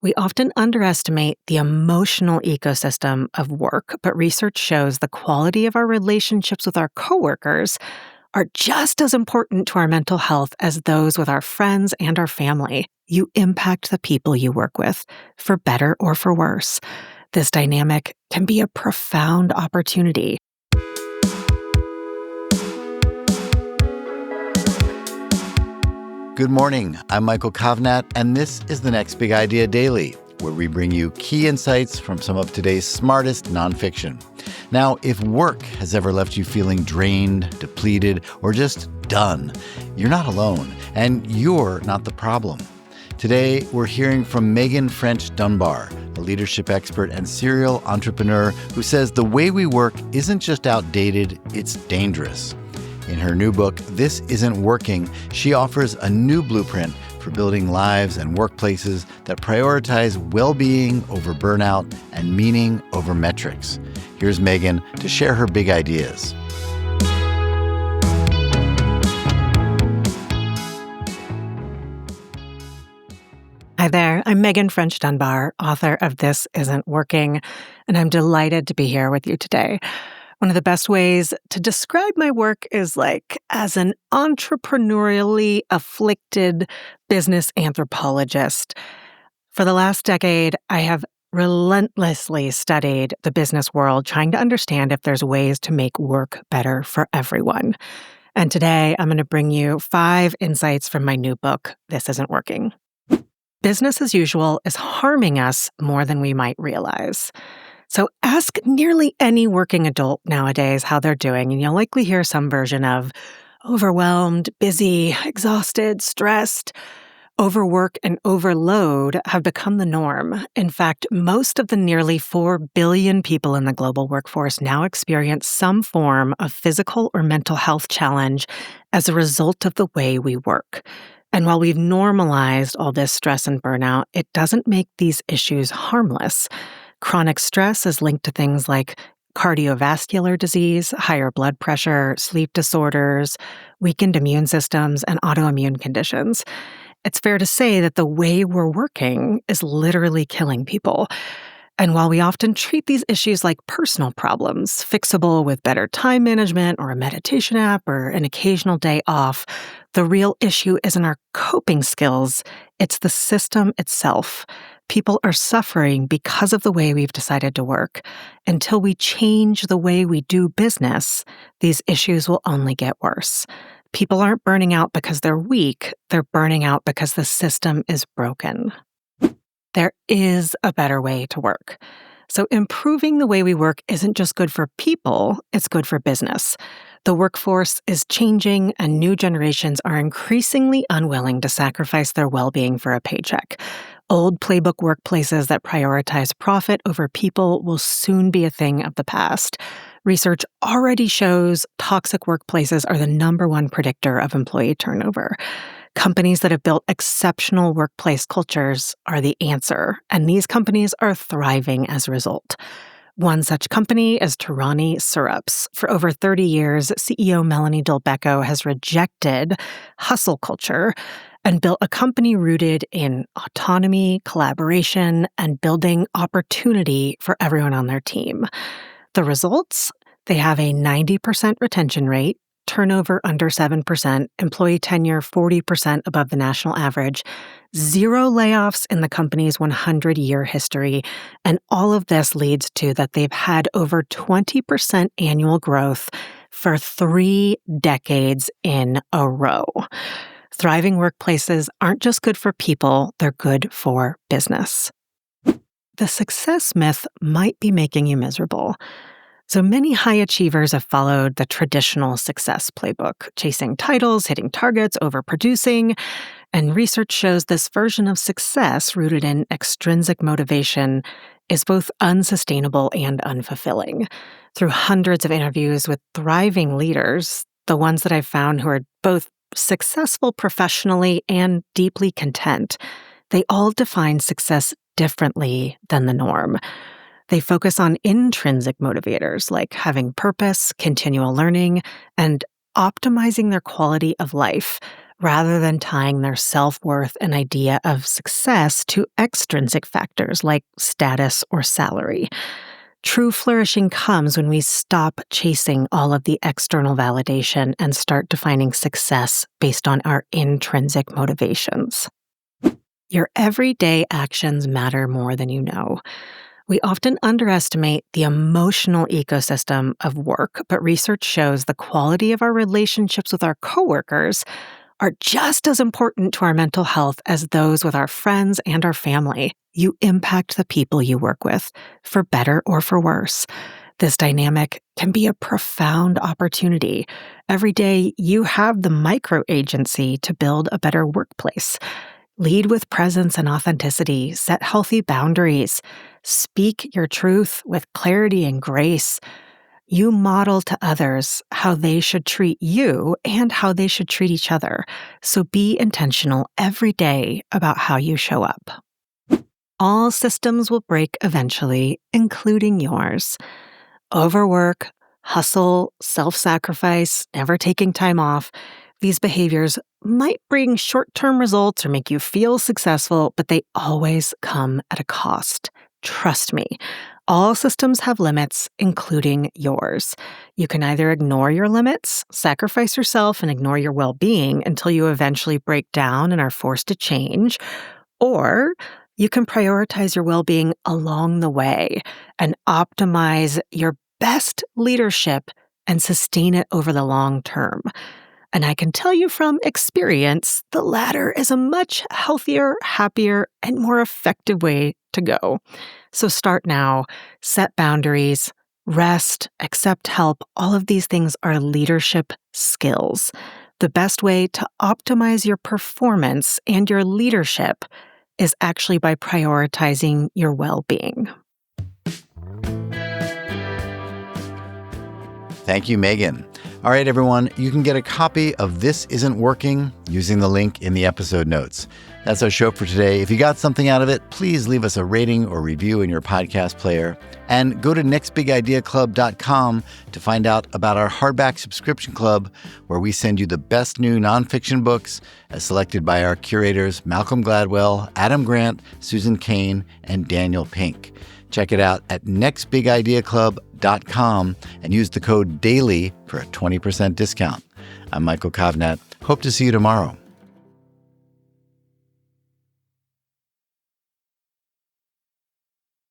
We often underestimate the emotional ecosystem of work, but research shows the quality of our relationships with our coworkers are just as important to our mental health as those with our friends and our family. You impact the people you work with, for better or for worse. This dynamic can be a profound opportunity. Good morning. I'm Michael Kovnat, and this is the Next Big Idea Daily, where we bring you key insights from some of today's smartest nonfiction. Now, if work has ever left you feeling drained, depleted, or just done, you're not alone, and you're not the problem. Today, we're hearing from Meghan French Dunbar, a leadership expert and serial entrepreneur who says the way we work isn't just outdated, it's dangerous. In her new book, This Isn't Working, she offers a new blueprint for building lives and workplaces that prioritize well-being over burnout and meaning over metrics. Here's Meghan to share her big ideas. Hi there, I'm Meghan French Dunbar, author of This Isn't Working, and I'm delighted to be here with you today. One of the best ways to describe my work is as an entrepreneurially afflicted business anthropologist. For the last decade, I have relentlessly studied the business world, trying to understand if there's ways to make work better for everyone. And today, I'm going to bring you 5 insights from my new book, This Isn't Working. Business as usual is harming us more than we might realize. So ask nearly any working adult nowadays how they're doing, and you'll likely hear some version of overwhelmed, busy, exhausted, stressed. Overwork and overload have become the norm. In fact, most of the nearly 4 billion people in the global workforce now experience some form of physical or mental health challenge as a result of the way we work. And while we've normalized all this stress and burnout, it doesn't make these issues harmless. Chronic stress is linked to things like cardiovascular disease, higher blood pressure, sleep disorders, weakened immune systems, and autoimmune conditions. It's fair to say that the way we're working is literally killing people. And while we often treat these issues like personal problems, fixable with better time management or a meditation app or an occasional day off, the real issue isn't our coping skills, it's the system itself. People are suffering because of the way we've decided to work. Until we change the way we do business, these issues will only get worse. People aren't burning out because they're weak, they're burning out because the system is broken. There is a better way to work. So improving the way we work isn't just good for people, it's good for business. The workforce is changing, and new generations are increasingly unwilling to sacrifice their well-being for a paycheck. Old playbook workplaces that prioritize profit over people will soon be a thing of the past. Research already shows toxic workplaces are the #1 predictor of employee turnover. Companies that have built exceptional workplace cultures are the answer, and these companies are thriving as a result. One such company is Tarani Syrups. For over 30 years, CEO Melanie Delbecco has rejected hustle culture and built a company rooted in autonomy, collaboration, and building opportunity for everyone on their team. The results? They have a 90% retention rate, turnover under 7%, employee tenure 40% above the national average, 0 layoffs in the company's 100-year history, and all of this leads to that they've had over 20% annual growth for 3 decades in a row. Thriving workplaces aren't just good for people, they're good for business. The success myth might be making you miserable. So many high achievers have followed the traditional success playbook, chasing titles, hitting targets, overproducing, and research shows this version of success rooted in extrinsic motivation is both unsustainable and unfulfilling. Through hundreds of interviews with thriving leaders, the ones that I've found who are both successful professionally and deeply content, they all define success differently than the norm. They focus on intrinsic motivators like having purpose, continual learning, and optimizing their quality of life, rather than tying their self-worth and idea of success to extrinsic factors like status or salary. True flourishing comes when we stop chasing all of the external validation and start defining success based on our intrinsic motivations. Your everyday actions matter more than you know. We often underestimate the emotional ecosystem of work, but research shows the quality of our relationships with our coworkers are just as important to our mental health as those with our friends and our family. You impact the people you work with, for better or for worse. This dynamic can be a profound opportunity. Every day, you have the micro agency to build a better workplace. Lead with presence and authenticity. Set healthy boundaries. Speak your truth with clarity and grace. You model to others how they should treat you and how they should treat each other. So be intentional every day about how you show up. All systems will break eventually, including yours. Overwork, hustle, self-sacrifice, never taking time off. These behaviors might bring short-term results or make you feel successful, but they always come at a cost. Trust me. All systems have limits, including yours. You can either ignore your limits, sacrifice yourself, and ignore your well-being until you eventually break down and are forced to change, or you can prioritize your well-being along the way and optimize your best leadership and sustain it over the long term. And I can tell you from experience, the latter is a much healthier, happier, and more effective way to go. So start now, set boundaries, rest, accept help. All of these things are leadership skills. The best way to optimize your performance and your leadership is actually by prioritizing your well-being. Thank you, Meghan. All right, everyone, you can get a copy of This Isn't Working using the link in the episode notes. That's our show for today. If you got something out of it, please leave us a rating or review in your podcast player. And go to nextbigideaclub.com to find out about our hardback subscription club, where we send you the best new nonfiction books as selected by our curators Malcolm Gladwell, Adam Grant, Susan Cain, and Daniel Pink. Check it out at nextbigideaclub.com and use the code DAILY for a 20% discount. I'm Michael Kovnat. Hope to see you tomorrow.